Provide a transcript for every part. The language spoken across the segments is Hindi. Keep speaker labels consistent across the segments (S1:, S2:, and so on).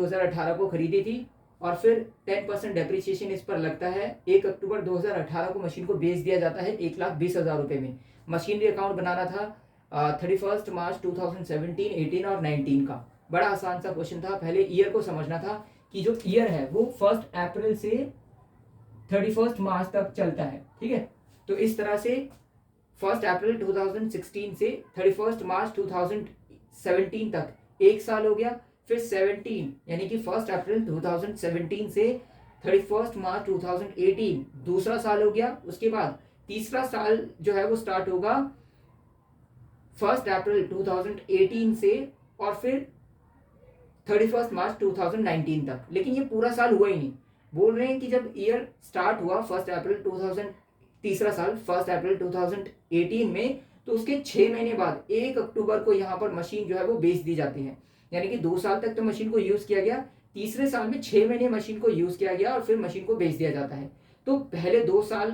S1: 2018 को खरीदी थी और फिर 10% डेप्रिसिएशन इस पर लगता है। 1 अक्टूबर 2018 को मशीन को बेच दिया जाता है 1,20,000 रुपए में। मशीनरी अकाउंट बनाना था 31 मार्च 2017, 18 और 19 का। बड़ा आसान सा क्वेश्चन था। पहले ईयर को समझना था कि जो ईयर है वो 1 अप्रैल से 31 मार्च तक चलता है, ठीक है। तो इस तरह से 1 अप्रैल 2016 से 31 मार्च 2017 तक 1 साल हो गया। फिर 17 यानी कि 1 अप्रैल 2017 से 31 मार्च 2018 दूसरा साल हो गया। उसके बाद तीसरा साल जो है वो स्टार्ट होगा 1 अप्रैल 2018 से और फिर 31 मार्च 2019 तक। लेकिन ये पूरा साल हुआ ही नहीं। बोल रहे हैं कि जब ईयर स्टार्ट हुआ 1 अप्रैल 2000, तीसरा साल 1 अप्रैल 2018 में, तो उसके 6 महीने बाद 1 अक्टूबर को यहाँ पर मशीन जो है वो बेच दी जाती है। यानी कि 2 साल तक तो मशीन को यूज किया गया, तीसरे साल में 6 महीने मशीन को यूज किया गया और फिर मशीन को बेच दिया जाता है। तो पहले 2 साल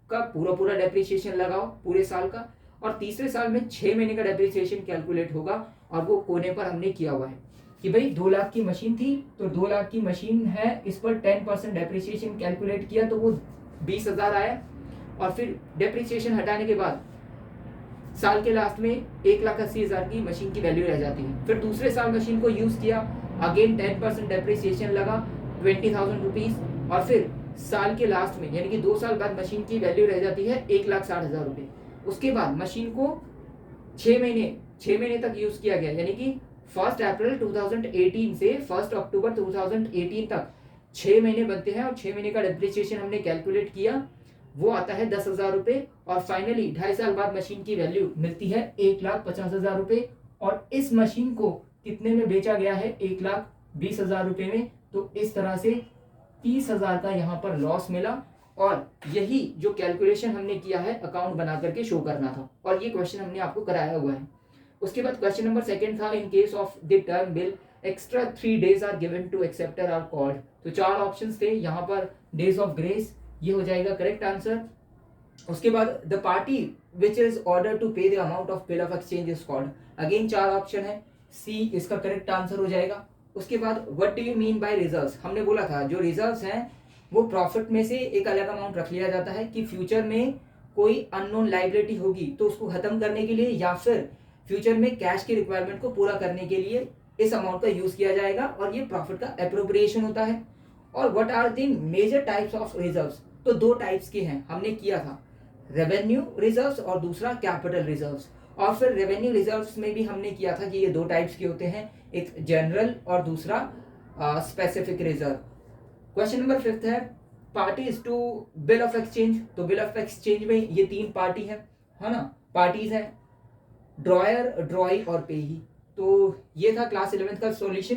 S1: का पूरा पूरा डेप्रिसिएशन लगाओ पूरे साल का, और तीसरे साल में 6 महीने का डेप्रिसिएशन कैलकुलेट होगा। और वो कोने पर हमने किया हुआ है कि भाई 2 लाख की मशीन थी तो 2 लाख की मशीन है, इस पर 10% डेप्रिसिएशन कैलकुलेट किया तो वो 20,000 आया। और फिर डेप्रिसिएशन हटाने के बाद साल के लास्ट में 1,80,000 की मशीन की वैल्यू रह जाती है। फिर दूसरे साल मशीन को यूज किया, अगेन 10% डेप्रिसिएशन लगा 20,000 रुपीज, और फिर साल के लास्ट में यानी कि 2 साल बाद मशीन की वैल्यू रह जाती है 1,60,000 रुपये। उसके बाद मशीन को 6 महीने तक यूज किया गया, यानी कि 1 अप्रैल 2018 से 1 अक्टूबर 2018 तक 6 महीने बनते हैं और 6 महीने का डेप्रिसिएशन हमने कैलकुलेट किया, वो आता है 10,000 रुपये। और फाइनली 2.5 साल बाद मशीन की वैल्यू मिलती है 1,50,000 रुपये। और इस मशीन को कितने में बेचा गया है? 1,20,000 रुपये में। तो इस तरह से 30,000 का यहाँ पर लॉस मिला, और यही जो कैलकुलेशन हमने किया है अकाउंट बना करके शो करना था, और ये क्वेश्चन हमने आपको कराया हुआ है। उसके बाद क्वेश्चन नंबर 2 था, in case of the term bill extra 3 days are given to acceptor are called. तो 4 ऑप्शंस थे यहाँ पर, डेज ऑफ ग्रेस, ये हो जाएगा करेक्ट आंसर। उसके बाद the party which is order to pay the amount of bill of exchange is called, again 4 option है, सी इसका करेक्ट आंसर हो जाएगा। उसके बाद what do you mean by reserves, हमने बोला था जो रिजर्व्स हैं वो प्रॉफिट में से एक अलग अमाउंट रख लिया जाता है कि फ्यूचर में कोई अननोन लाइबिलिटी होगी तो उसको खत्म करने के लिए या फिर फ्यूचर में कैश की रिक्वायरमेंट को पूरा करने के लिए इस अमाउंट का यूज किया जाएगा, और ये प्रॉफिट का एप्रोप्रिएशन होता है। और what are the major types of reserves, तो 2 टाइप्स के हैं, हमने किया था रेवेन्यू रिजर्व्स और दूसरा कैपिटल रिजर्व्स। और फिर रेवेन्यू रिजर्व्स में भी हमने किया था कि ये 2 टाइप्स के होते हैं, एक जनरल और दूसरा स्पेसिफिक रिजर्व। क्वेश्चन नंबर 5 है, parties to bill of exchange. तो बिल ऑफ एक्सचेंज में ये 3 पार्टी है ना, पार्टीज है ड्रॉयर, ड्रॉई और पेही। तो ये था क्लास 11th का सॉल्यूशन।